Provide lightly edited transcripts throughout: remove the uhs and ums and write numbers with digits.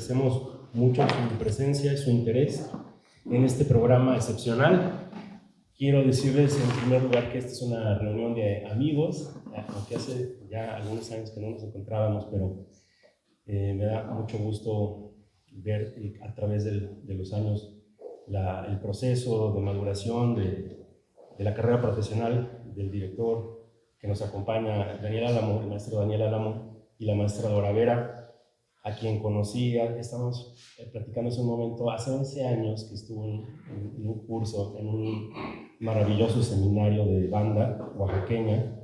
agradecemos mucho su presencia y su interés en este programa excepcional. Quiero decirles en primer lugar que esta es una reunión de amigos, aunque hace ya algunos años que no nos encontrábamos, pero me da mucho gusto ver a través de los años el proceso de maduración de la carrera profesional del director que nos acompaña, Daniel Álamo, el maestro Daniel Álamo y la maestra Dora Vera, a quien conocí. Estamos platicando hace un momento, hace 11 años que estuvo en un curso, en un maravilloso seminario de banda oaxaqueña,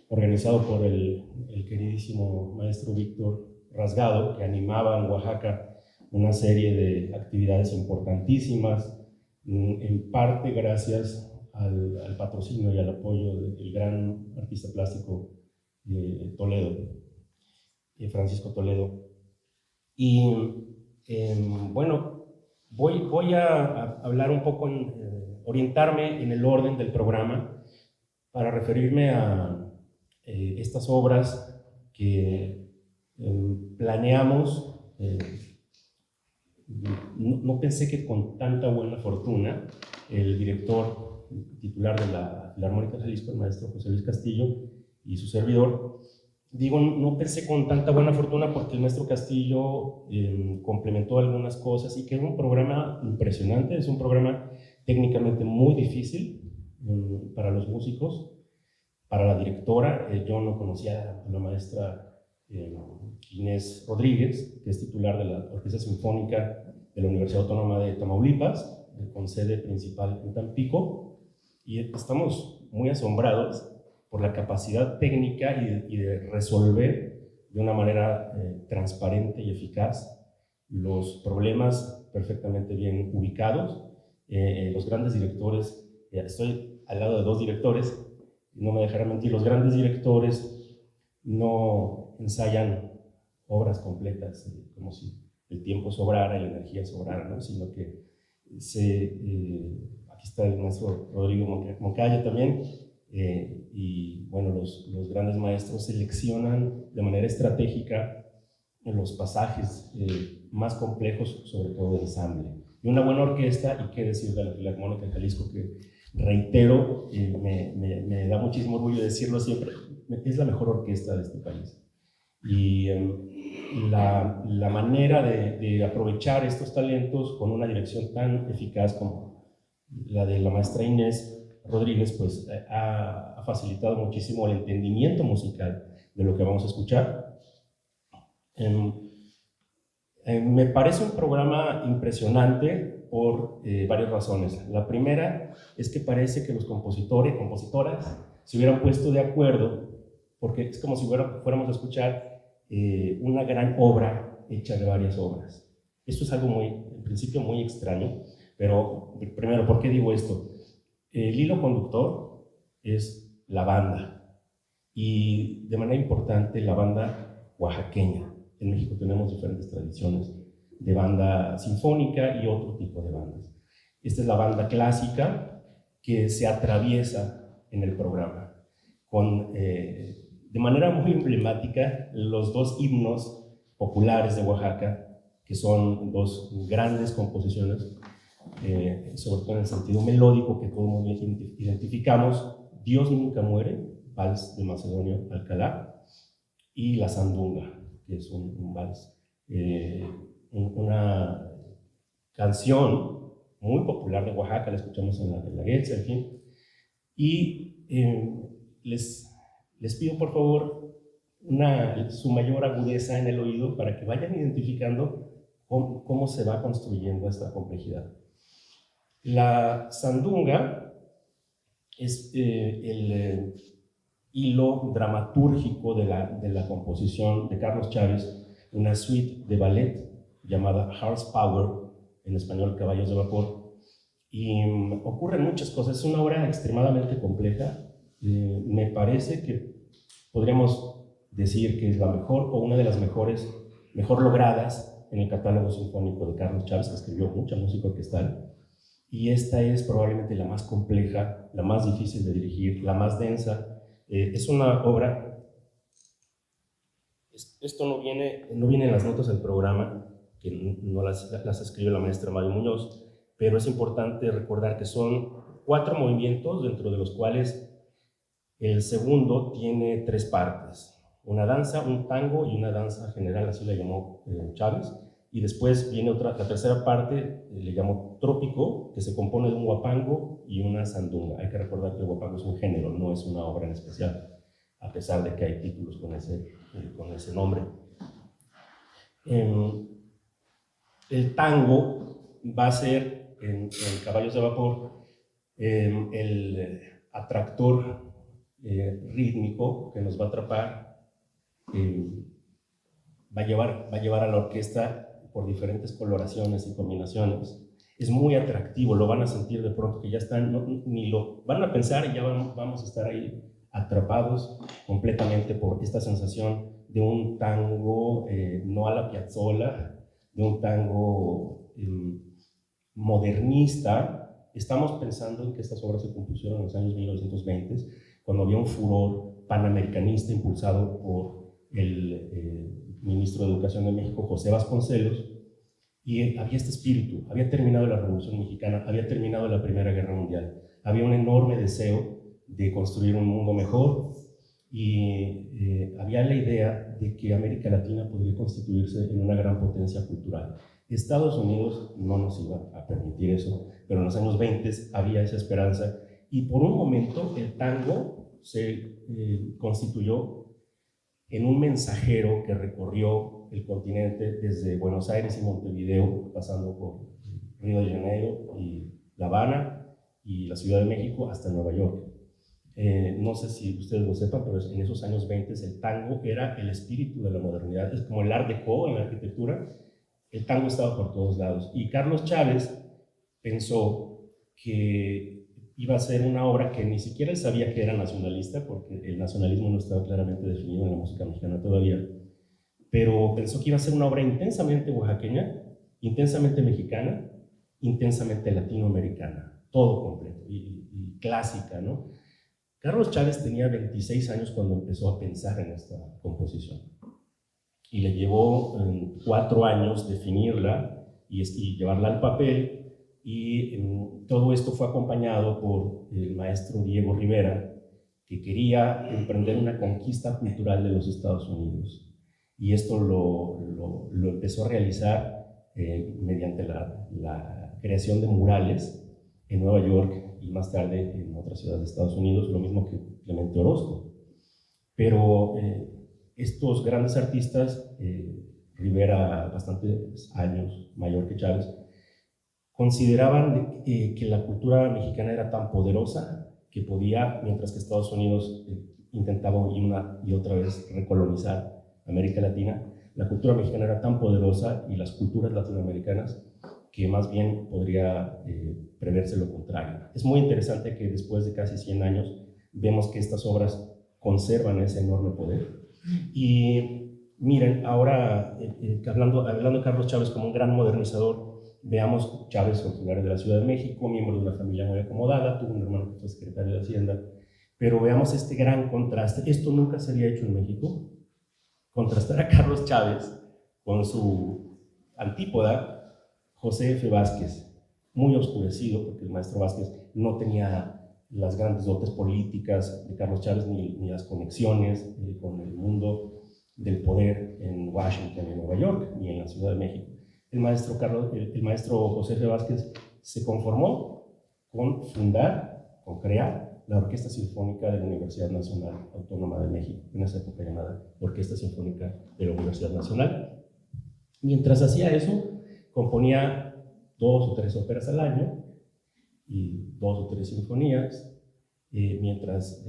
organizado por el queridísimo maestro Víctor Rasgado, que animaba en Oaxaca una serie de actividades importantísimas, en parte gracias al patrocinio y al apoyo del gran artista plástico de Toledo, Francisco Toledo. Y bueno, voy a hablar un poco, orientarme en el orden del programa para referirme a estas obras que planeamos. No pensé que con tanta buena fortuna el director titular de la Filarmónica de Jalisco, el maestro José Luis Castillo, y su servidor, digo, no pensé con tanta buena fortuna porque el maestro Castillo complementó algunas cosas y que era un programa impresionante. Es un programa técnicamente muy difícil para los músicos, para la directora. Yo no conocía a la maestra Inés Rodríguez, que es titular de la Orquesta Sinfónica de la Universidad Autónoma de Tamaulipas, con sede principal en Tampico, y estamos muy asombrados por la capacidad técnica y de resolver de una manera transparente y eficaz los problemas perfectamente bien ubicados. Los grandes directores, estoy al lado de dos directores, no me dejarán mentir, los grandes directores no ensayan obras completas como si el tiempo sobrara y la energía sobrara, ¿no? Sino que aquí está el maestro Rodrigo Moncaya también, y bueno, los grandes maestros seleccionan de manera estratégica los pasajes más complejos, sobre todo de ensamble. Y una buena orquesta, y qué decir de la Filarmónica de Jalisco, que reitero, me da muchísimo orgullo decirlo siempre, es la mejor orquesta de este país. Y la manera de aprovechar estos talentos con una dirección tan eficaz como la de la maestra Inés Rodríguez, pues ha facilitado muchísimo el entendimiento musical de lo que vamos a escuchar. Me parece un programa impresionante por varias razones. La primera es que parece que los compositores, compositoras, se hubieran puesto de acuerdo, porque es como si fuéramos a escuchar una gran obra hecha de varias obras. Esto es algo en principio muy extraño, pero primero, ¿por qué digo esto? El hilo conductor es la banda, y de manera importante la banda oaxaqueña. En México tenemos diferentes tradiciones de banda sinfónica y otro tipo de bandas. Esta es la banda clásica que se atraviesa en el programa con de manera muy emblemática los dos himnos populares de Oaxaca, que son dos grandes composiciones, sobre todo en el sentido melódico que todos muy bien identificamos: Dios nunca muere, vals de Macedonio Alcalá, y La Sandunga, que es un vals, una canción muy popular de Oaxaca, la escuchamos en la Guelaguetza, en fin. Y les pido por favor su mayor agudeza en el oído para que vayan identificando cómo se va construyendo esta complejidad. La Sandunga es el hilo dramatúrgico de la composición de Carlos Chávez, una suite de ballet llamada Horsepower, en español Caballos de Vapor, y ocurren muchas cosas. Es una obra extremadamente compleja. Me parece que podríamos decir que es la mejor o una de las mejor logradas en el catálogo sinfónico de Carlos Chávez, que escribió mucha música orquestal. Y esta es probablemente la más compleja, la más difícil de dirigir, la más densa. Es una obra, esto no viene en las notas del programa, que no las escribe la maestra Mario Muñoz, pero es importante recordar que son 4 movimientos, dentro de los cuales el segundo tiene 3 partes: una danza, un tango y una danza general, así la llamó Chávez. Y después viene la tercera parte, le llamó trópico, que se compone de un huapango y una sandunga. Hay que recordar que el huapango es un género, no es una obra en especial, a pesar de que hay títulos con ese nombre. El tango va a ser, en Caballos de Vapor, el atractor rítmico que nos va a atrapar, va a llevar a la orquesta por diferentes coloraciones y combinaciones. Es muy atractivo, lo van a sentir de pronto que ya están, ni lo van a pensar y ya vamos a estar ahí atrapados completamente por esta sensación de un tango no a la Piazzolla, de un tango modernista. Estamos pensando en que estas obras se compusieron en los años 1920, cuando había un furor panamericanista impulsado por el ministro de Educación de México, José Vasconcelos, y había este espíritu. Había terminado la Revolución Mexicana, había terminado la Primera Guerra Mundial, había un enorme deseo de construir un mundo mejor, y había la idea de que América Latina podría constituirse en una gran potencia cultural. Estados Unidos no nos iba a permitir eso, pero en los años 20 había esa esperanza, y por un momento el tango se constituyó en un mensajero que recorrió el continente desde Buenos Aires y Montevideo, pasando por Río de Janeiro y La Habana y la Ciudad de México hasta Nueva York. No sé si ustedes lo sepan, pero en esos años 20 el tango era el espíritu de la modernidad. Es como el Art Deco en la arquitectura. El tango estaba por todos lados. Y Carlos Chávez pensó que iba a ser una obra que ni siquiera él sabía que era nacionalista, porque el nacionalismo no estaba claramente definido en la música mexicana todavía, pero pensó que iba a ser una obra intensamente oaxaqueña, intensamente mexicana, intensamente latinoamericana, todo completo, y clásica, ¿no? Carlos Chávez tenía 26 años cuando empezó a pensar en esta composición, y le llevó 4 años definirla y llevarla al papel. Y todo esto fue acompañado por el maestro Diego Rivera, que quería emprender una conquista cultural de los Estados Unidos. Y esto lo empezó a realizar mediante la creación de murales en Nueva York y más tarde en otras ciudades de Estados Unidos, lo mismo que Clemente Orozco. Pero estos grandes artistas, Rivera bastantes años mayor que Chávez, consideraban que la cultura mexicana era tan poderosa que podía, mientras que Estados Unidos intentaba una y otra vez recolonizar América Latina, la cultura mexicana era tan poderosa y las culturas latinoamericanas que más bien podría preverse lo contrario. Es muy interesante que después de casi 100 años vemos que estas obras conservan ese enorme poder. Y miren, ahora hablando de Carlos Chávez como un gran modernizador, veamos Chávez, originario de la Ciudad de México, miembro de una familia muy acomodada, tuvo un hermano que fue secretario de Hacienda, pero veamos este gran contraste. Esto nunca se había hecho en México, contrastar a Carlos Chávez con su antípoda, José F. Vázquez, muy oscurecido, porque el maestro Vázquez no tenía las grandes dotes políticas de Carlos Chávez, ni las conexiones con el mundo del poder en Washington, en Nueva York, ni en la Ciudad de México. El maestro José F. Vázquez se conformó con crear la Orquesta Sinfónica de la Universidad Nacional Autónoma de México, en esa época llamada Orquesta Sinfónica de la Universidad Nacional. Mientras hacía eso, componía 2 o 3 óperas al año y 2 o 3 sinfonías, mientras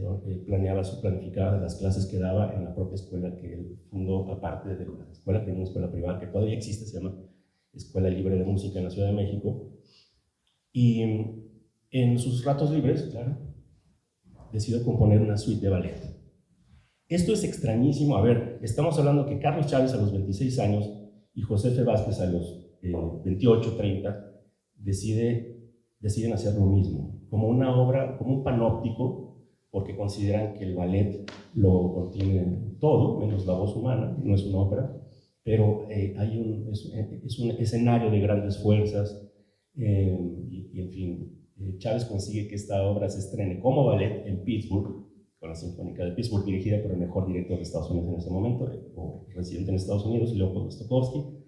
planificaba las clases que daba en la propia escuela que él fundó, aparte de la escuela, que era una escuela privada que todavía existe, se llama Escuela Libre de Música en la Ciudad de México. Y en sus ratos libres, claro, decidió componer una suite de ballet. Esto es extrañísimo. A ver, estamos hablando que Carlos Chávez a los 26 años y José F. Vázquez a los 28, 30, deciden hacer lo mismo, como una obra, como un panóptico, porque consideran que el ballet lo contiene todo, menos la voz humana, no es una ópera, pero es un escenario de grandes fuerzas, en fin, Chávez consigue que esta obra se estrene como ballet en Pittsburgh, con la Sinfónica de Pittsburgh, dirigida por el mejor director de Estados Unidos en ese momento, o residente en Estados Unidos, Leopold Stokowski,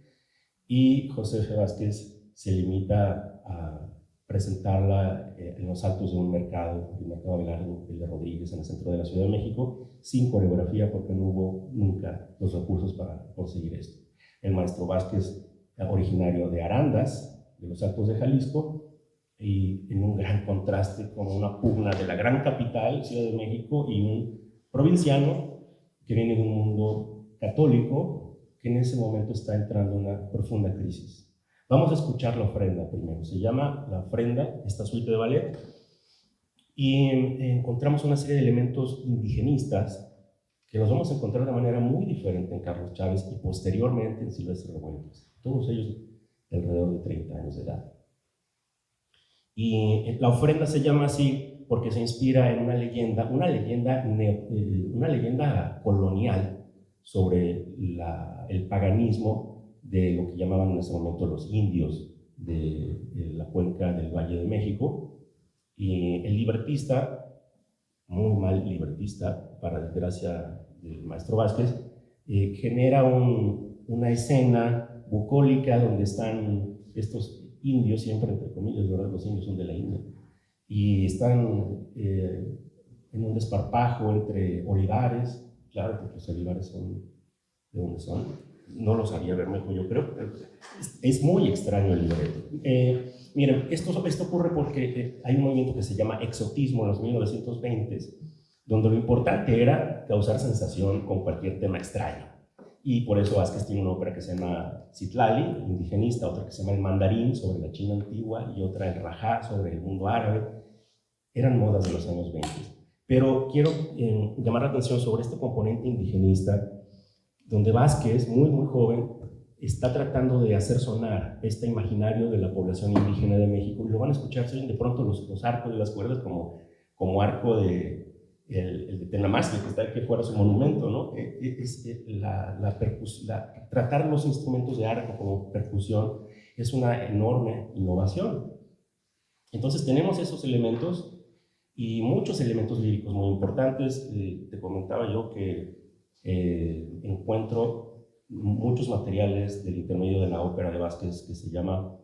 y José F. Vázquez se limita a presentarla en los altos de un mercado, el mercado Abelardo, el de Rodríguez, en el centro de la Ciudad de México, sin coreografía, porque no hubo nunca los recursos para conseguir esto. El maestro Vázquez, originario de Arandas, de los Altos de Jalisco, y en un gran contraste con una pugna de la gran capital, Ciudad de México, y un provinciano que viene de un mundo católico que en ese momento está entrando en una profunda crisis. Vamos a escuchar la ofrenda primero. Se llama La Ofrenda, esta suite de ballet, y encontramos una serie de elementos indigenistas que los vamos a encontrar de manera muy diferente en Carlos Chávez y posteriormente en Silvestre Revueltas, todos ellos de alrededor de 30 años de edad. Y la ofrenda se llama así porque se inspira en una leyenda colonial sobre el paganismo de lo que llamaban en ese momento los indios de la cuenca del Valle de México. Y el libretista, muy mal libretista, para desgracia del maestro Vázquez, genera una escena bucólica donde están estos indios, siempre entre comillas, ¿verdad? Los indios son de la India, y están en un desparpajo entre olivares. Claro que los olivares son de donde son, no lo sabía Bermejo, yo creo, pero es muy extraño el libreto. Miren, esto ocurre porque hay un movimiento que se llama exotismo en los 1920s, donde lo importante era causar sensación con cualquier tema extraño. Y por eso Vázquez tiene una ópera que se llama Citlali, indigenista, otra que se llama El Mandarín, sobre la China antigua, y otra El Rajá, sobre el mundo árabe. Eran modas de los años 20. Pero quiero llamar la atención sobre este componente indigenista, donde Vázquez, muy, muy joven, está tratando de hacer sonar este imaginario de la población indígena de México. Y lo van a escuchar, se oyen de pronto los arcos de las cuerdas como arco de el de Tenamastri, que está aquí fuera su monumento, ¿no? Tratar los instrumentos de arco como percusión es una enorme innovación. Entonces tenemos esos elementos y muchos elementos líricos muy importantes. Te comentaba yo que encuentro muchos materiales del intermedio de la ópera de Vázquez que se llama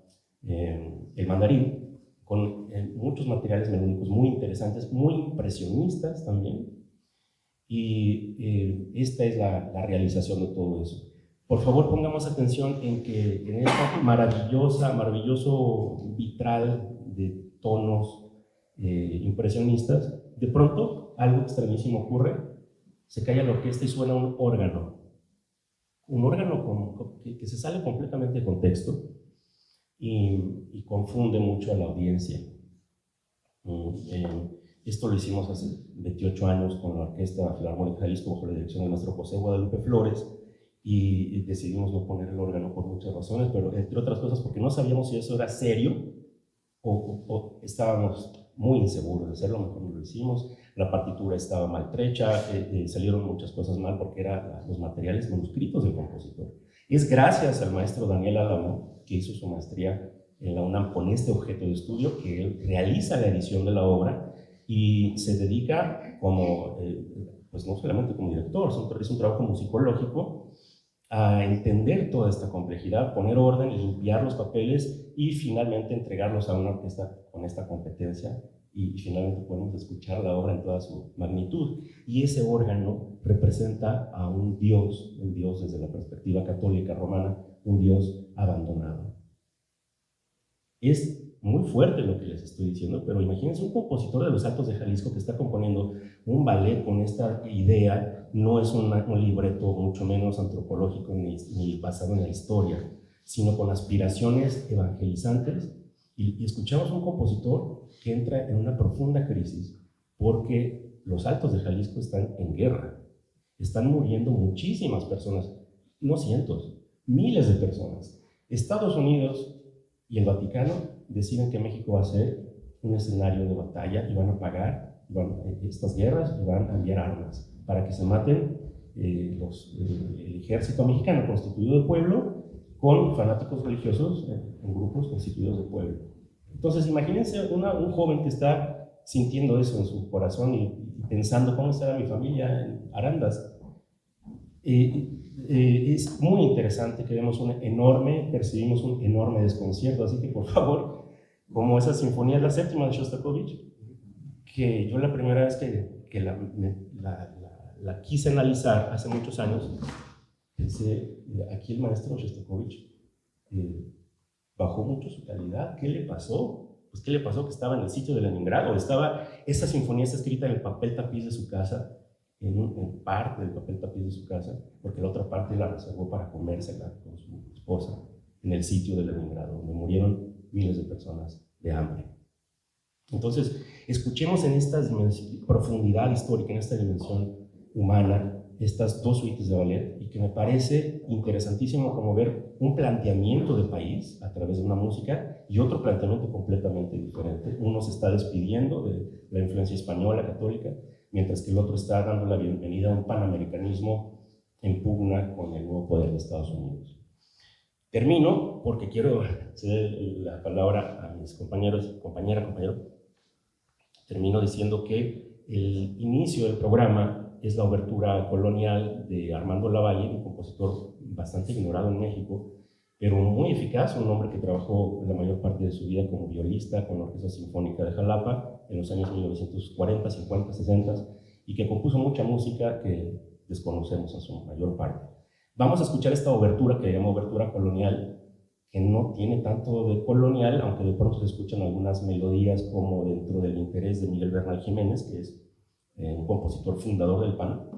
El Mandarín, con muchos materiales melódicos muy interesantes, muy impresionistas también, y esta es la realización de todo eso. Por favor, pongamos atención en que en esta maravilloso vitral de tonos impresionistas, de pronto algo extrañísimo ocurre, se calla la orquesta y suena un órgano que se sale completamente de contexto, y confunde mucho a la audiencia. Esto lo hicimos hace 28 años con la Orquesta Filarmónica de Jalisco bajo la dirección del maestro José Guadalupe Flores, y decidimos no poner el órgano por muchas razones, pero entre otras cosas porque no sabíamos si eso era serio o estábamos muy inseguros de hacerlo, mejor no lo hicimos. La partitura estaba maltrecha, salieron muchas cosas mal porque eran los materiales manuscritos del compositor. Es gracias al maestro Daniel Álamo, que hizo su maestría en la UNAM con este objeto de estudio, que él realiza la edición de la obra y se dedica pues no solamente como director, es un trabajo musicológico, a entender toda esta complejidad, poner orden, limpiar los papeles y finalmente entregarlos a una orquesta con esta competencia, y finalmente podemos escuchar la obra en toda su magnitud. Y ese órgano representa a un Dios desde la perspectiva católica romana, un Dios abandonado. Es muy fuerte lo que les estoy diciendo, pero imagínense un compositor de los Altos de Jalisco que está componiendo un ballet con esta idea. No es un libreto mucho menos antropológico ni basado en la historia, sino con aspiraciones evangelizantes, y escuchamos un compositor que entra en una profunda crisis porque los Altos de Jalisco están en guerra, están muriendo muchísimas personas, no cientos, miles de personas. Estados Unidos y el Vaticano deciden que México va a ser un escenario de batalla y van a pagar estas guerras y van a enviar armas para que se maten el ejército mexicano constituido de pueblo con fanáticos religiosos en grupos constituidos de pueblo. Entonces, imagínense un joven que está sintiendo eso en su corazón y pensando cómo estará mi familia en Arandas. Es muy interesante que percibimos un enorme desconcierto, así que por favor, como esa sinfonía, la séptima de Shostakovich, que yo la primera vez que la quise analizar hace muchos años, pensé, aquí el maestro Shostakovich bajó mucho su calidad. ¿Qué le pasó? Pues ¿qué le pasó? Que estaba en el sitio de Leningrado. Esa sinfonía está escrita en el papel tapiz de su casa, en parte del papel tapiz de su casa, porque la otra parte la reservó para comérsela con su esposa en el sitio de Leningrado, donde murieron miles de personas de hambre. Entonces, escuchemos en esta profundidad histórica, en esta dimensión humana, estas dos suites de ballet, y que me parece interesantísimo como ver un planteamiento de país a través de una música y otro planteamiento completamente diferente. Uno se está despidiendo de la influencia española, católica, mientras que el otro está dando la bienvenida a un panamericanismo en pugna con el nuevo poder de Estados Unidos. Termino porque quiero ceder la palabra a mis compañeros, compañero. Termino diciendo que el inicio del programa es la obertura colonial de Armando Lavalle, un compositor bastante ignorado en México, pero muy eficaz, un hombre que trabajó la mayor parte de su vida como violista con la Orquesta Sinfónica de Jalapa en los años 1940, 50, 60, y que compuso mucha música que desconocemos en su mayor parte. Vamos a escuchar esta obertura que llama obertura colonial, que no tiene tanto de colonial, aunque de pronto se escuchan algunas melodías como dentro del interés de Miguel Bernal Jiménez, que es un compositor fundador del PAN.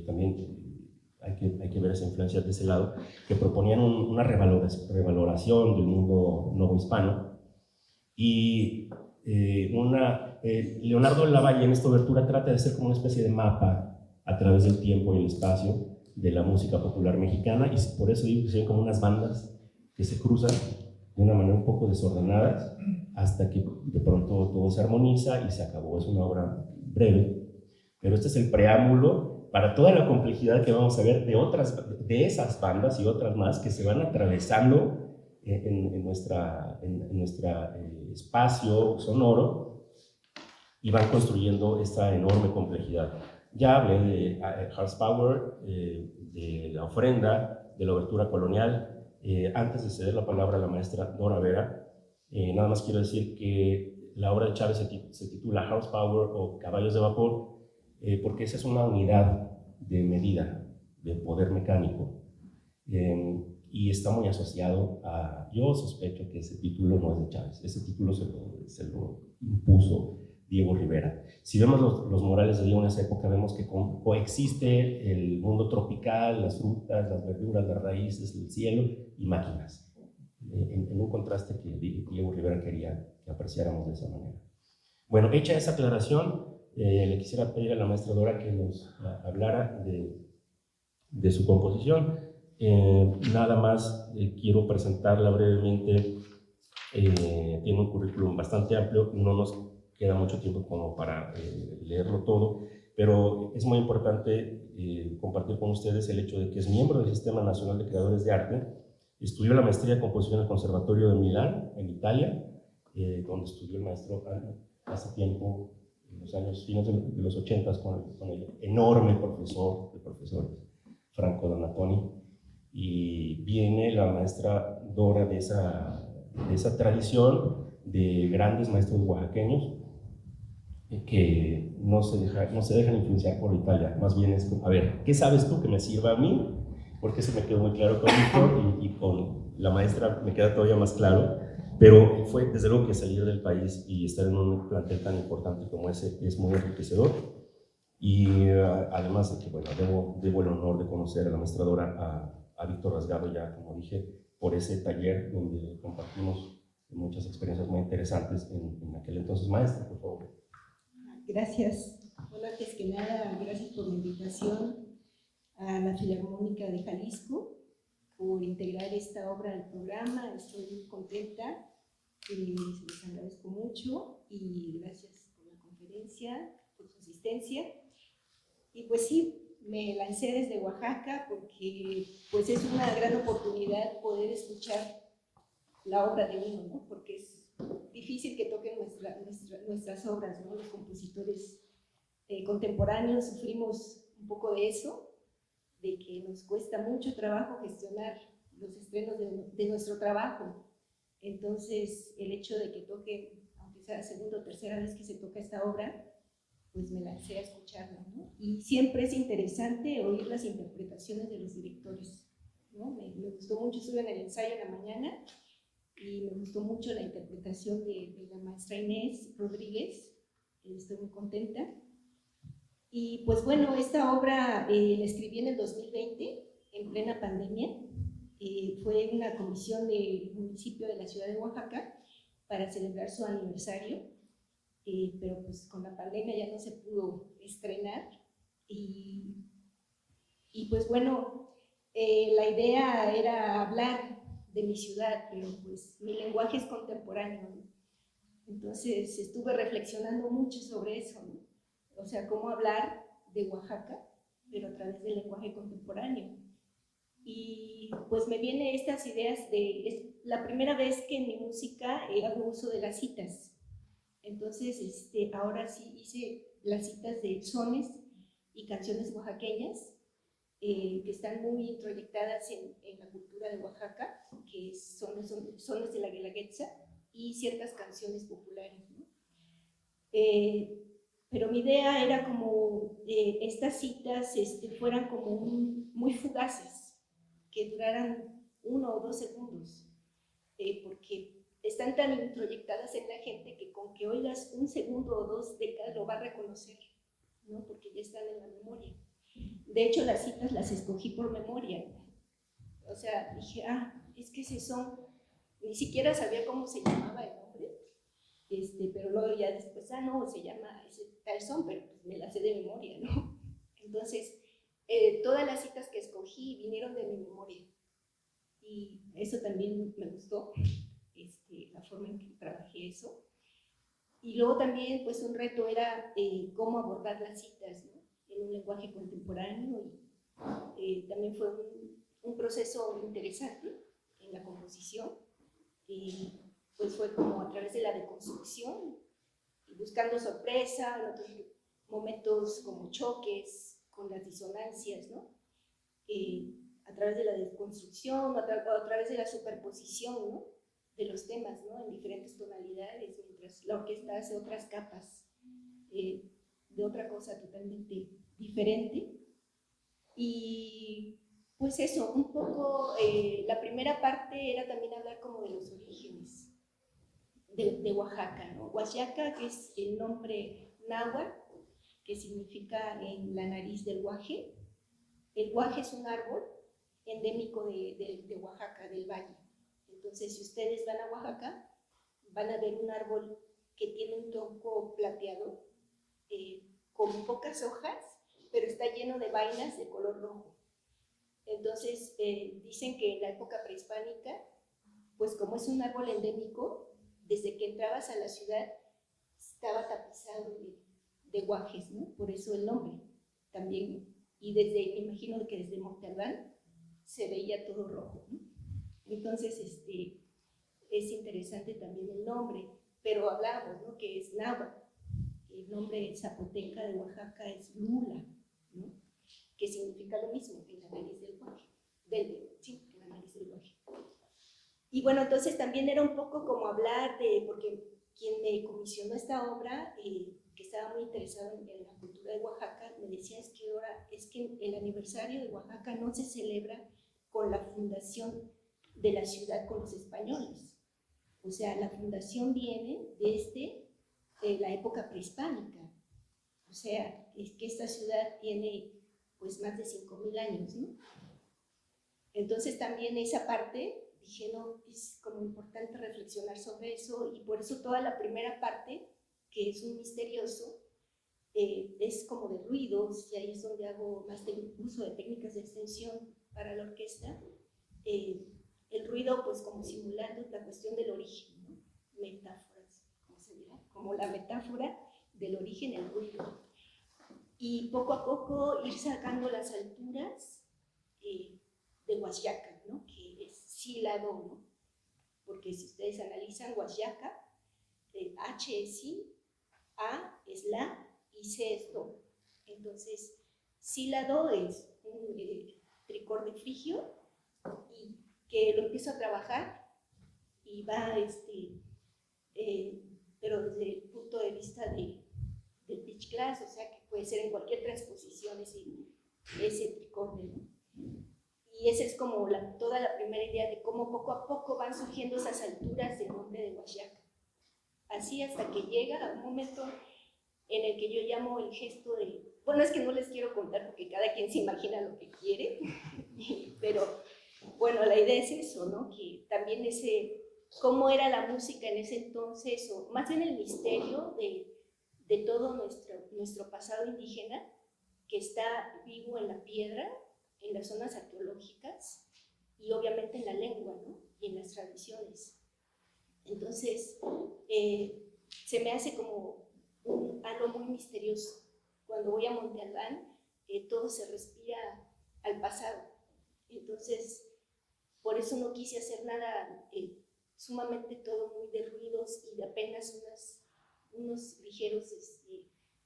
También hay que ver esa influencia de ese lado, que proponían una revaloración del mundo novohispano. Y Leonardo Lavalle en esta obertura trata de ser como una especie de mapa a través del tiempo y el espacio de la música popular mexicana, y por eso digo que se ven como unas bandas que se cruzan de una manera un poco desordenada hasta que de pronto todo se armoniza y se acabó. Es una obra breve, pero este es el preámbulo para toda la complejidad que vamos a ver de esas bandas y otras más que se van atravesando en nuestro espacio sonoro y van construyendo esta enorme complejidad. Ya hablé de Horsepower, de la ofrenda, de la obertura colonial. Antes de ceder la palabra a la maestra Dora Vera, nada más quiero decir que la obra de Chávez se titula Horsepower o Caballos de Vapor, porque esa es una unidad de medida de poder mecánico, y está muy asociado yo sospecho que ese título no es de Chávez, ese título se lo impuso Diego Rivera. Si vemos los murales de Diego en esa época, vemos que coexiste el mundo tropical, las frutas, las verduras, las raíces, el cielo y máquinas, en un contraste que Diego Rivera quería que apreciáramos de esa manera. Bueno, hecha esa aclaración, le quisiera pedir a la maestra Dora que nos hablara de su composición. Nada más quiero presentarla brevemente. Tiene un currículum bastante amplio, no nos queda mucho tiempo como para leerlo todo, pero es muy importante compartir con ustedes el hecho de que es miembro del Sistema Nacional de Creadores de Arte. Estudió la maestría de composición en el Conservatorio de Milán, en Italia, donde estudió el maestro hace tiempo, en los años finales de los 80, con el enorme profesor de profesores, Franco Donatoni. Y viene la maestra Dora de esa tradición de grandes maestros oaxaqueños que no se dejan influenciar por Italia. Más bien es como, a ver, ¿qué sabes tú que me sirva a mí? Porque eso me quedó muy claro con Víctor, y con la maestra me queda todavía más claro, pero fue desde luego que salir del país y estar en un plantel tan importante como ese es muy enriquecedor. Y además de que, bueno, debo el honor de conocer a la maestra Dora, a Víctor Rasgado, ya como dije, por ese taller donde compartimos muchas experiencias muy interesantes en aquel entonces. Maestra, por favor. Gracias. Bueno, antes que nada, gracias por la invitación a la Filarmónica de Jalisco por integrar esta obra al programa. Estoy muy contenta, se les agradezco mucho y gracias por la conferencia, por su asistencia. Y pues sí, me lancé desde Oaxaca porque pues es una gran oportunidad poder escuchar la obra de uno, ¿no? Porque es difícil que toquen nuestras obras, ¿no? Los compositores contemporáneos sufrimos un poco de eso, de que nos cuesta mucho trabajo gestionar los estrenos de nuestro trabajo. Entonces, el hecho de que toque, aunque sea la segunda o tercera vez que se toca esta obra, pues me lancé a escucharla, ¿no? Y siempre es interesante oír las interpretaciones de los directores, ¿no? Me gustó mucho, estuve en el ensayo en la mañana y me gustó mucho la interpretación de la maestra Inés Rodríguez, estoy muy contenta. Y pues bueno, esta obra la escribí en el 2020, en plena pandemia. Fue una comisión del municipio de la ciudad de Oaxaca para celebrar su aniversario, pero pues con la pandemia ya no se pudo estrenar. Y pues bueno, la idea era hablar de mi ciudad, pero pues mi lenguaje es contemporáneo, ¿no? Entonces estuve reflexionando mucho sobre eso, ¿no? O sea, cómo hablar de Oaxaca, pero a través del lenguaje contemporáneo. Y pues me vienen estas ideas es la primera vez que en mi música hago uso de las citas. Entonces, ahora sí hice las citas de sones y canciones oaxaqueñas que están muy introyectadas en la cultura de Oaxaca, que son sones de la Guelaguetza y ciertas canciones populares, ¿no? Pero mi idea era como estas citas fueran como muy fugaces, que duraran 1 o 2 segundos, porque están tan introyectadas en la gente que con que oigas 1 segundo o 2 de cada lo va a reconocer, ¿no? Porque ya están en la memoria. De hecho, las citas las escogí por memoria. O sea, dije, es que ese son, ni siquiera sabía cómo se llamaba el nombre, pero luego ya después, no, se llama ese tal son, pero pues me la sé de memoria, ¿no? Entonces, todas las citas que escogí vinieron de mi memoria. Y eso también me gustó, la forma en que trabajé eso. Y luego también, pues un reto era cómo abordar las citas, ¿no? En un lenguaje contemporáneo, y también fue un proceso interesante en la composición, y pues fue como a través de la deconstrucción, y buscando sorpresa, en otros momentos como choques con las disonancias, ¿no? A través de la deconstrucción, a través de la superposición, ¿no? De los temas, ¿no? En diferentes tonalidades, mientras la orquesta hace otras capas de otra cosa totalmente diferente. Y pues eso, un poco, la primera parte era también hablar como de los orígenes de Oaxaca, ¿no? Oaxaca, que es el nombre náhuatl, que significa en la nariz del guaje. El guaje es un árbol endémico de Oaxaca, del valle. Entonces, si ustedes van a Oaxaca, van a ver un árbol que tiene un tronco plateado, con pocas hojas, pero está lleno de vainas de color rojo. Entonces, dicen que en la época prehispánica, pues como es un árbol endémico, desde que entrabas a la ciudad estaba tapizado de guajes, ¿no? Por eso el nombre también. Y me imagino que desde Monte Albán se veía todo rojo, ¿no? Entonces, es interesante también el nombre, pero hablamos, ¿no? Que es náhuatl. El nombre zapoteca de Oaxaca es Lula, ¿no? Que significa lo mismo, en la nariz del guaje. Sí, en la nariz del guaje. Y bueno, entonces también era un poco como hablar porque quien me comisionó esta obra, que estaba muy interesado en la cultura de Oaxaca, me decía, es que el aniversario de Oaxaca no se celebra con la fundación de la ciudad con los españoles. O sea, la fundación viene desde la época prehispánica. O sea, es que esta ciudad tiene pues más de 5,000 años, ¿no? Entonces también esa parte, dije, no, es como importante reflexionar sobre eso, y por eso toda la primera parte, que es un misterioso, es como de ruidos, y ahí es donde hago más uso de técnicas de extensión para la orquesta. El ruido, pues como simulando la cuestión del origen, ¿no? Metáforas, ¿cómo se dirá? Como la metáfora del origen, el ruido. y poco a poco ir sacando las alturas de Huaxyaca, ¿no? Que es sílado, ¿no? Porque si ustedes analizan Huaxyaca, H es sí, A es la y C es do. Entonces, sílado es un tricorde frigio y que lo empiezo a trabajar y va, pero desde el punto de vista del pitch class, o sea que puede ser en cualquier transposición ese tricorde, ¿no? Y esa es como toda la primera idea de cómo poco a poco van surgiendo esas alturas del nombre de Huaxyaca. Así hasta que llega un momento en el que yo llamo el gesto de, bueno, es que no les quiero contar porque cada quien se imagina lo que quiere, pero bueno, la idea es eso, ¿no? Que también cómo era la música en ese entonces, o más bien el misterio de todo nuestro pasado indígena, que está vivo en la piedra, en las zonas arqueológicas y obviamente en la lengua, ¿no? Y en las tradiciones. Entonces, se me hace como algo muy misterioso. Cuando voy a Monte Albán, todo se respira al pasado. Entonces, por eso no quise hacer nada sumamente todo muy de ruidos y de apenas unos ligeros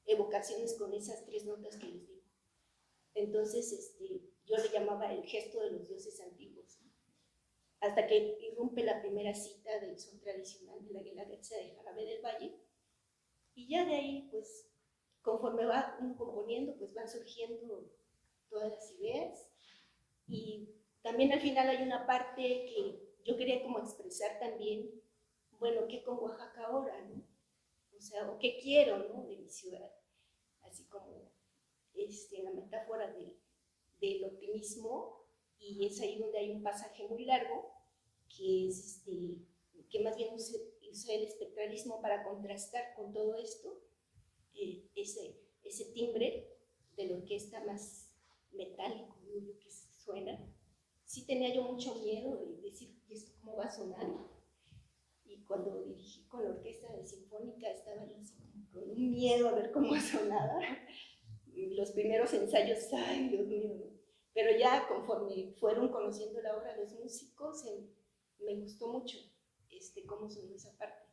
evocaciones con esas 3 notas que les digo. Entonces, yo le llamaba el gesto de los dioses antiguos, ¿no? Hasta que irrumpe la primera cita del son tradicional de la Guelaguetza de Jarabe del Valle, y ya de ahí, pues, conforme va uno componiendo, pues van surgiendo todas las ideas, y también al final hay una parte que yo quería como expresar también, bueno, ¿qué con Oaxaca ahora, no? O sea, o qué quiero, ¿no? De mi ciudad, así como la metáfora del optimismo, y es ahí donde hay un pasaje muy largo, que es que más bien usa el espectralismo para contrastar con todo esto, ese timbre de la orquesta más metálico, ¿no? Que suena. Sí tenía yo mucho miedo de decir, ¿y esto cómo va a sonar? Y cuando dirigí con la orquesta de sinfónica estaba yo así con un miedo a ver cómo sonaba. Los primeros ensayos, ay, Dios mío, ¿no? Pero ya conforme fueron conociendo la obra los músicos, me gustó mucho cómo sonó esa parte.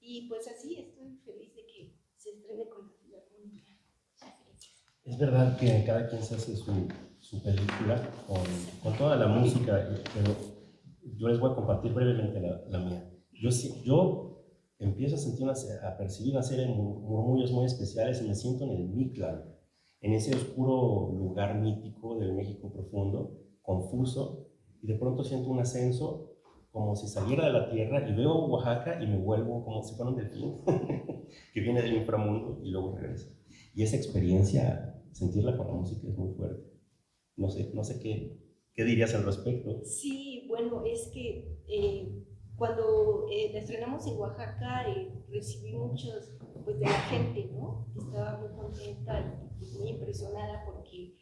Y pues así estoy feliz de que se estrene con la Filarmónica. Es verdad que cada quien se hace su película con toda la música, pero yo les voy a compartir brevemente la mía. Yo empiezo a percibir una serie de murmullos muy especiales y me siento en el Mictlán, en ese oscuro lugar mítico del México profundo, confuso, y de pronto siento un ascenso como si saliera de la tierra y veo Oaxaca y me vuelvo como si fuera un delfín que viene del inframundo y luego regresa. Y esa experiencia, sentirla con la música es muy fuerte. No sé qué dirías al respecto. Sí, bueno, es que cuando la estrenamos en Oaxaca recibí muchos, pues, de la gente, ¿no? Estaba muy contenta y pues, muy impresionada porque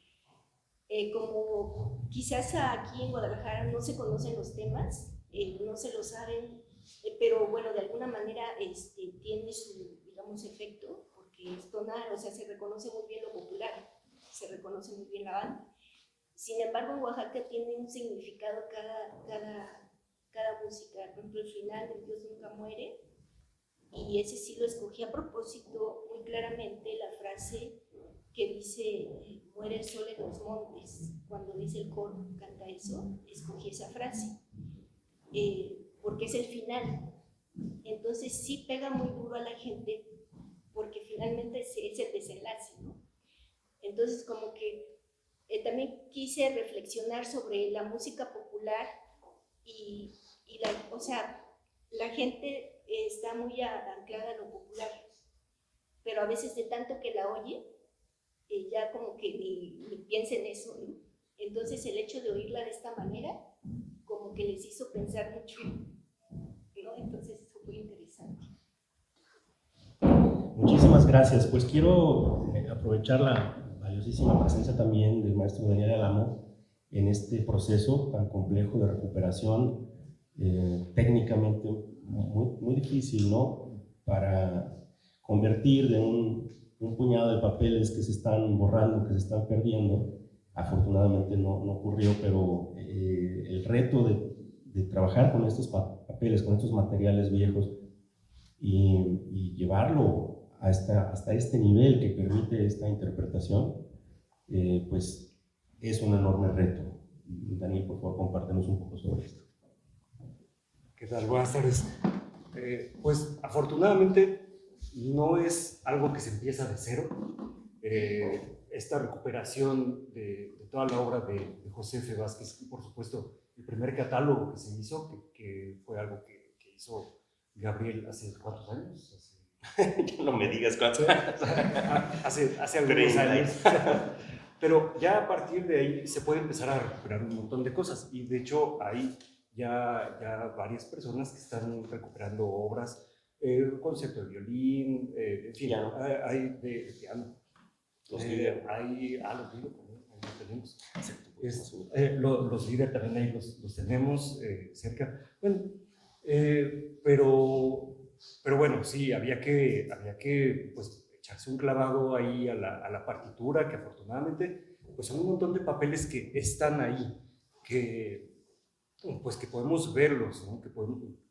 como quizás aquí en Guadalajara no se conocen los temas, no se lo saben, pero bueno, de alguna manera tiene su, digamos, efecto, porque es tonal, o sea, se reconoce muy bien lo popular, se reconoce muy bien la banda. Sin embargo, en Oaxaca tiene un significado cada música. Por ejemplo, el final del Dios nunca muere, y ese sí lo escogí a propósito muy claramente, la frase que dice, muere el sol en los montes. Cuando dice el coro, canta eso, escogí esa frase, porque es el final. Entonces sí pega muy duro a la gente, porque finalmente es el desenlace, ¿no? Entonces como que también quise reflexionar sobre la música popular y o sea, la gente está muy anclada a lo popular, pero a veces de tanto que la oye, ya como que ni piensa en eso, ¿no? Entonces el hecho de oírla de esta manera, como que les hizo pensar mucho, ¿no? Entonces eso fue interesante. Muchísimas gracias. Pues quiero aprovechar la valiosísima presencia también del maestro Daniel Álamo en este proceso tan complejo de recuperación, técnicamente muy difícil, ¿no? Para convertir de un puñado de papeles que se están borrando, que se están perdiendo. Afortunadamente no ocurrió, pero el reto de trabajar con estos papeles, con estos materiales viejos y llevarlo hasta este nivel que permite esta interpretación, pues es un enorme reto. Daniel, por favor, compártenos un poco sobre esto. ¿Qué tal? Buenas tardes. Pues afortunadamente no es algo que se empieza de cero. Esta recuperación de toda la obra de José F. Vázquez y por supuesto el primer catálogo que se hizo, que fue algo que hizo Gabriel hace ¿cuántos años? No me digas cuántos. hace algunos años. Pero ya a partir de ahí se puede empezar a recuperar un montón de cosas y de hecho hay ya varias personas que están recuperando obras, concierto de violín, en fin, hay de piano. Los líder. Los líder también, ahí los tenemos. Los líder también ahí los tenemos cerca. Bueno, pero bueno, sí, había que pues, echarse un clavado ahí a la partitura, que afortunadamente pues son un montón de papeles que están ahí, que podemos verlos, ¿no?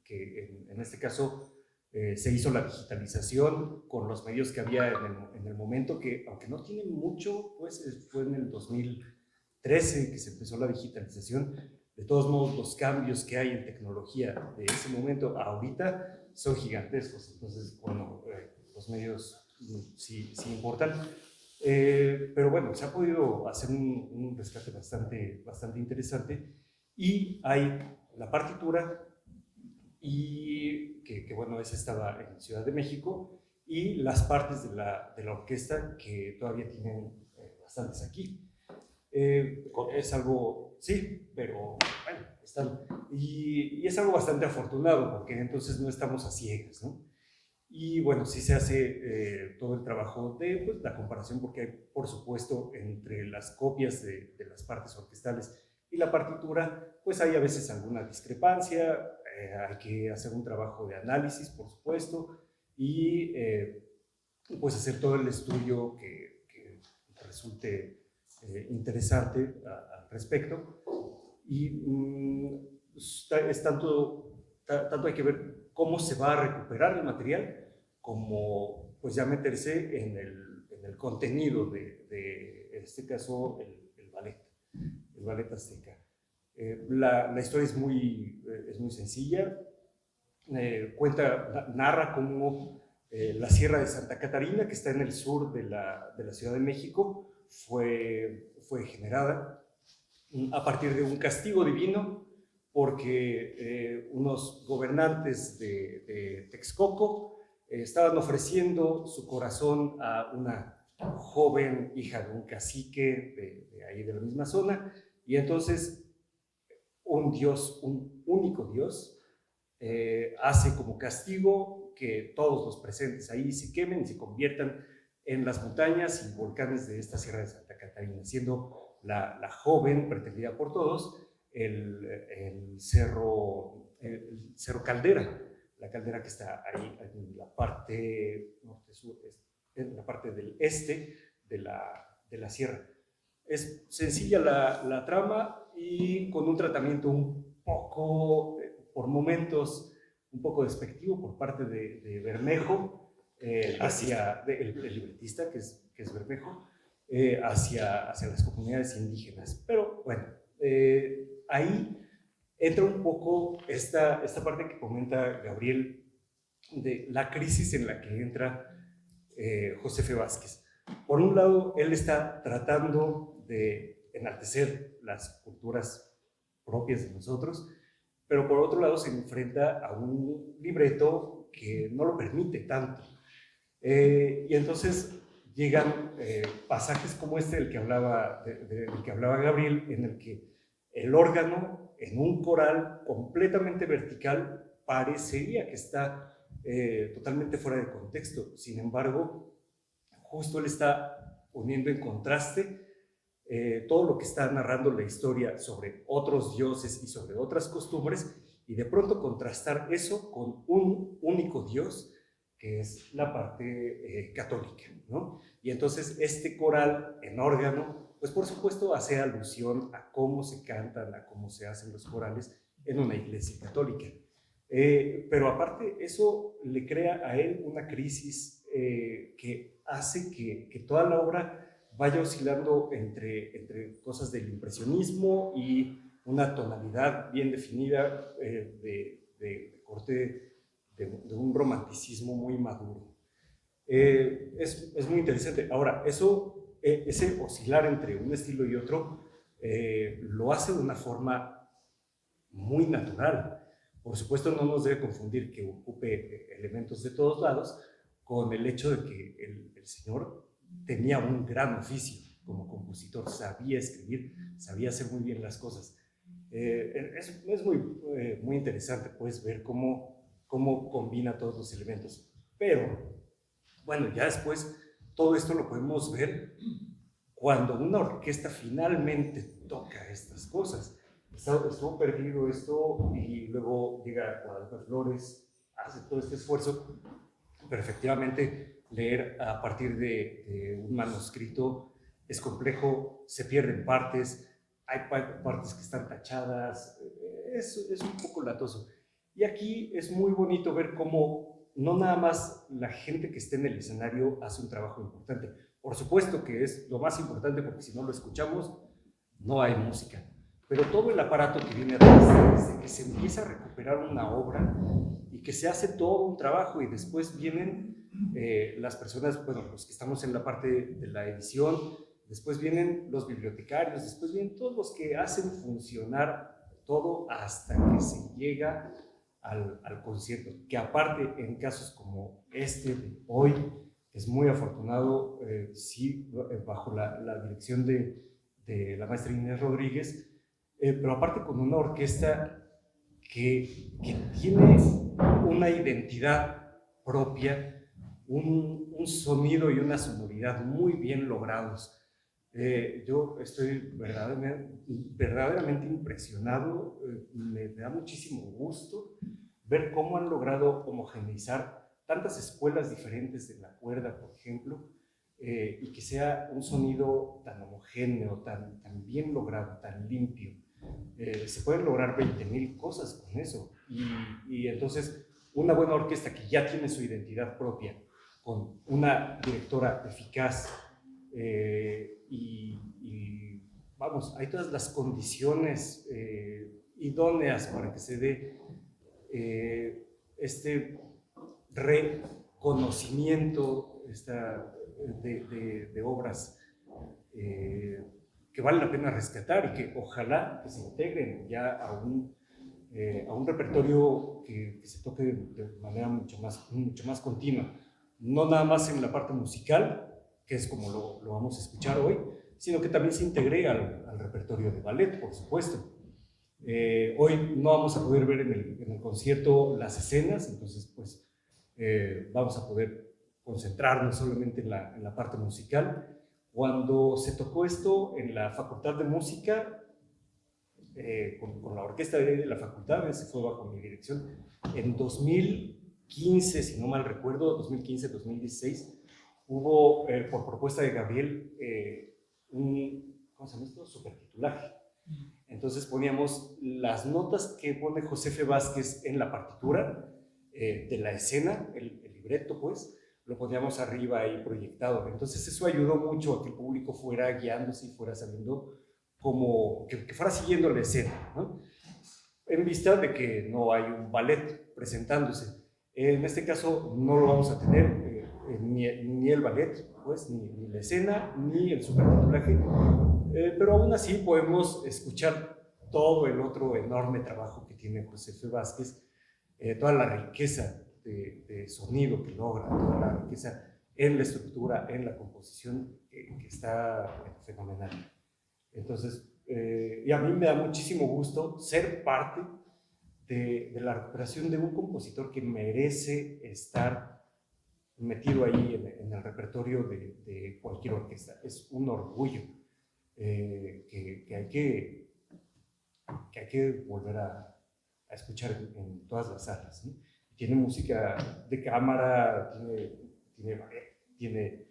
Que en este caso se hizo la digitalización con los medios que había en el momento, que aunque no tiene mucho, pues fue en el 2013 que se empezó la digitalización. De todos modos, los cambios que hay en tecnología de ese momento a ahorita son gigantescos. Entonces, bueno, los medios sí importan. Pero bueno, se ha podido hacer un rescate bastante interesante. Y hay la partitura, y que bueno, esa estaba en Ciudad de México, y las partes de la orquesta que todavía tienen bastantes aquí. Es algo, sí, pero bueno, están, y es algo bastante afortunado, porque entonces no estamos a ciegas, ¿no? Y bueno, sí se hace todo el trabajo de pues, la comparación, porque hay, por supuesto, entre las copias de las partes orquestales y la partitura, pues hay a veces alguna discrepancia, hay que hacer un trabajo de análisis, por supuesto, y pues hacer todo el estudio que resulte interesante al respecto. Y es tanto hay que ver cómo se va a recuperar el material, como pues ya meterse en el contenido en este caso, el ballet azteca. La historia es muy sencilla. Narra cómo la Sierra de Santa Catarina, que está en el sur de la Ciudad de México, fue generada a partir de un castigo divino, porque unos gobernantes de Texcoco estaban ofreciendo su corazón a una joven hija de un cacique de ahí de la misma zona, y entonces un único Dios, hace como castigo que todos los presentes ahí se quemen y se conviertan en las montañas y volcanes de esta Sierra de Santa Catarina, siendo la joven pretendida por todos el cerro Caldera, la caldera que está ahí en la parte norte-sur, en la parte del este de la sierra. Es sencilla la trama y con un tratamiento un poco, por momentos, un poco despectivo por parte de Bermejo, hacia el libretista, que es Bermejo, hacia las comunidades indígenas. Pero bueno, ahí entra un poco esta parte que comenta Gabriel de la crisis en la que entra José F. Vázquez. Por un lado, él está tratando de enaltecer las culturas propias de nosotros, pero por otro lado se enfrenta a un libreto que no lo permite tanto. Y entonces llegan pasajes como este del que hablaba Gabriel, en el que el órgano en un coral completamente vertical parecería que está totalmente fuera de contexto. Sin embargo, justo él está poniendo en contraste todo lo que está narrando la historia sobre otros dioses y sobre otras costumbres, y de pronto contrastar eso con un único Dios que es la parte católica, ¿no? Y entonces este coral en órgano, pues por supuesto hace alusión a cómo se cantan, a cómo se hacen los corales en una iglesia católica. Pero aparte eso le crea a él una crisis que hace que toda la obra vaya oscilando entre cosas del impresionismo y una tonalidad bien definida de corte de un romanticismo muy maduro. Es muy interesante. Ahora, ese oscilar entre un estilo y otro lo hace de una forma muy natural. Por supuesto, no nos debe confundir que ocupe elementos de todos lados con el hecho de que el señor tenía un gran oficio como compositor, sabía escribir, sabía hacer muy bien las cosas. Es muy interesante pues, ver cómo combina todos los elementos. Pero, bueno, ya después todo esto lo podemos ver cuando una orquesta finalmente toca estas cosas. Estuvo perdido esto y luego llega Guadalupe Flores, hace todo este esfuerzo, pero efectivamente leer a partir de un manuscrito es complejo, se pierden partes, hay partes que están tachadas, es un poco latoso. Y aquí es muy bonito ver cómo no nada más la gente que esté en el escenario hace un trabajo importante. Por supuesto que es lo más importante porque si no lo escuchamos, no hay música. Pero todo el aparato que viene atrás, desde que se empieza a recuperar una obra y que se hace todo un trabajo y después vienen las personas, bueno, los que estamos en la parte de la edición, después vienen los bibliotecarios, después vienen todos los que hacen funcionar todo hasta que se llega al concierto, que aparte en casos como este de hoy, es muy afortunado, sí, bajo la dirección de la maestra Inés Rodríguez, pero aparte con una orquesta que tiene una identidad propia, un sonido y una sonoridad muy bien logrados. Yo estoy verdaderamente impresionado, me da muchísimo gusto ver cómo han logrado homogeneizar tantas escuelas diferentes de la cuerda, por ejemplo, y que sea un sonido tan homogéneo, tan bien logrado, tan limpio. Se pueden lograr 20,000 cosas con eso. Y entonces, una buena orquesta que ya tiene su identidad propia, con una directora eficaz, y vamos, hay todas las condiciones idóneas para que se dé este reconocimiento de obras que vale la pena rescatar y que ojalá que se integren ya a un repertorio que se toque de manera mucho más continua. No nada más en la parte musical, que es como lo vamos a escuchar hoy, sino que también se integre al repertorio de ballet, por supuesto. Hoy no vamos a poder ver en el concierto las escenas, entonces pues vamos a poder concentrarnos solamente en la parte musical. Cuando se tocó esto en la Facultad de Música, con la orquesta de la facultad, se fue bajo mi dirección, en 2015, si no mal recuerdo, 2015-2016, hubo, por propuesta de Gabriel, ¿cómo se llama esto? Supertitulaje. Entonces poníamos las notas que pone Josefe Vázquez en la partitura de la escena, el libreto pues, lo poníamos arriba ahí proyectado. Entonces eso ayudó mucho a que el público fuera guiándose y fuera sabiendo como que fuera siguiendo la escena, ¿no? En vista de que no hay un ballet presentándose. En este caso no lo vamos a tener, ni el ballet, pues, ni la escena, ni el supertitulaje, pero aún así podemos escuchar todo el otro enorme trabajo que tiene Josefe Vázquez, toda la riqueza de sonido que logra, toda la riqueza en la estructura, en la composición, que está fenomenal. Entonces, y a mí me da muchísimo gusto ser parte de la recuperación de un compositor que merece estar metido ahí en el repertorio de cualquier orquesta. Es un orgullo que hay que volver a escuchar en todas las salas, ¿no? tiene música de cámara, tiene ballet, tiene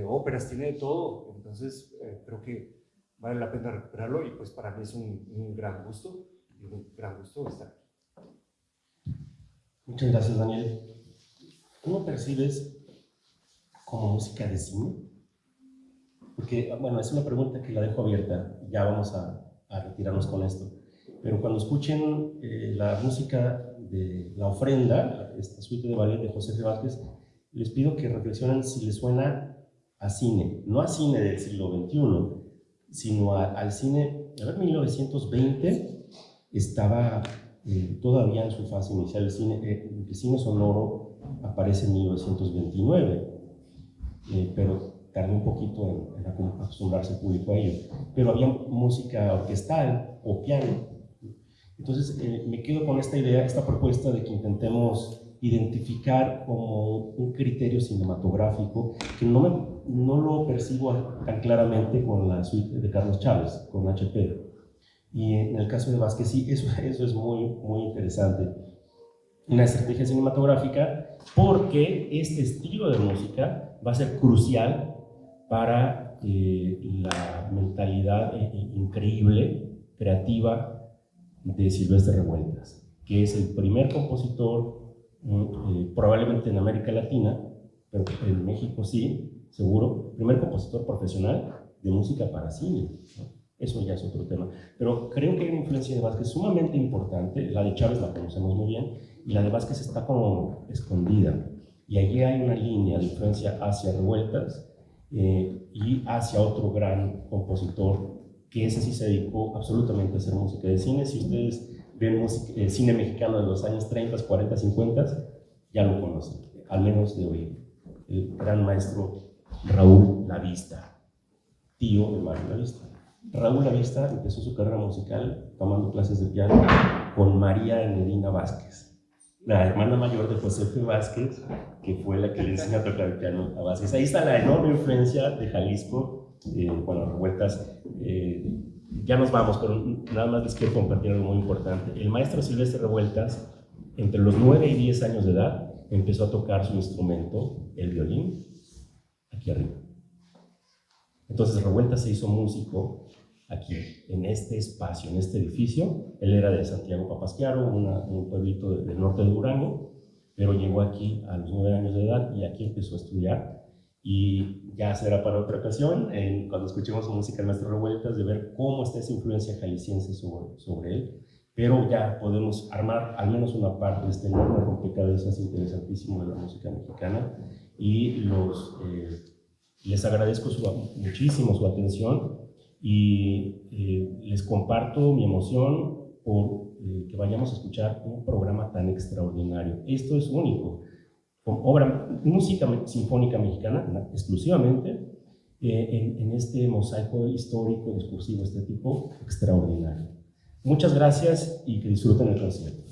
óperas, tiene de todo. Entonces creo que vale la pena recuperarlo y pues para mí es un gran gusto estar aquí. Muchas gracias, Daniel. ¿Cómo percibes como música de cine? Porque, bueno, es una pregunta que la dejo abierta, ya vamos a retirarnos con esto. Pero cuando escuchen la música de La Ofrenda, esta suite de ballet de José F. Vázquez, les pido que reflexionen si les suena a cine, no a cine del siglo XXI, sino al cine. A ver, 1920 estaba todavía en su fase inicial. El cine sonoro aparece en 1929, pero tardó un poquito en acostumbrarse el público a ello. Pero había música orquestal o piano. Entonces me quedo con esta idea, esta propuesta de que intentemos identificar como un criterio cinematográfico que no lo percibo tan claramente con la suite de Carlos Chávez, con HP. Y en el caso de Vázquez, sí, eso es muy, muy interesante. Una estrategia cinematográfica, porque este estilo de música va a ser crucial para la mentalidad increíble, creativa de Silvestre Revueltas, que es el primer compositor, probablemente en América Latina, pero en México sí, seguro, primer compositor profesional de música para cine, ¿no? Eso ya es otro tema. Pero creo que hay una influencia de Vázquez sumamente importante. La de Chávez la conocemos muy bien, y la de Vázquez está como escondida. Y allí hay una línea de influencia hacia Revueltas y hacia otro gran compositor, que ese sí se dedicó absolutamente a hacer música de cine. Si ustedes ven cine mexicano de los años 30, 40, 50, ya lo conocen, al menos de hoy. El gran maestro Raúl Lavista, tío de Mario Lavista. Raúl Lavista empezó su carrera musical tomando clases de piano con María Enedina Vázquez, la hermana mayor de José F. Vázquez, que fue la que le enseñó a tocar el piano a Vázquez. Ahí está la enorme influencia de Jalisco. Bueno, Revueltas, ya nos vamos, pero nada más les quiero compartir algo muy importante. El maestro Silvestre Revueltas, entre los 9 y 10 años de edad, empezó a tocar su instrumento, el violín, aquí arriba. Entonces Revueltas se hizo músico aquí, en este espacio, en este edificio. Él era de Santiago Papasquiaro, un pueblito del norte de Durango, pero llegó aquí a los 9 años de edad y aquí empezó a estudiar. Y ya será para otra ocasión, cuando escuchemos música del maestro Revueltas, de ver cómo está esa influencia jalisciense sobre él. Pero ya podemos armar al menos una parte de este enorme rompecabezas interesantísimo de la música mexicana. Y les agradezco muchísimo su atención y les comparto mi emoción por que vayamos a escuchar un programa tan extraordinario. Esto es único, con música sinfónica mexicana exclusivamente, en este mosaico histórico, discursivo, estético extraordinario. Muchas gracias y que disfruten el concierto.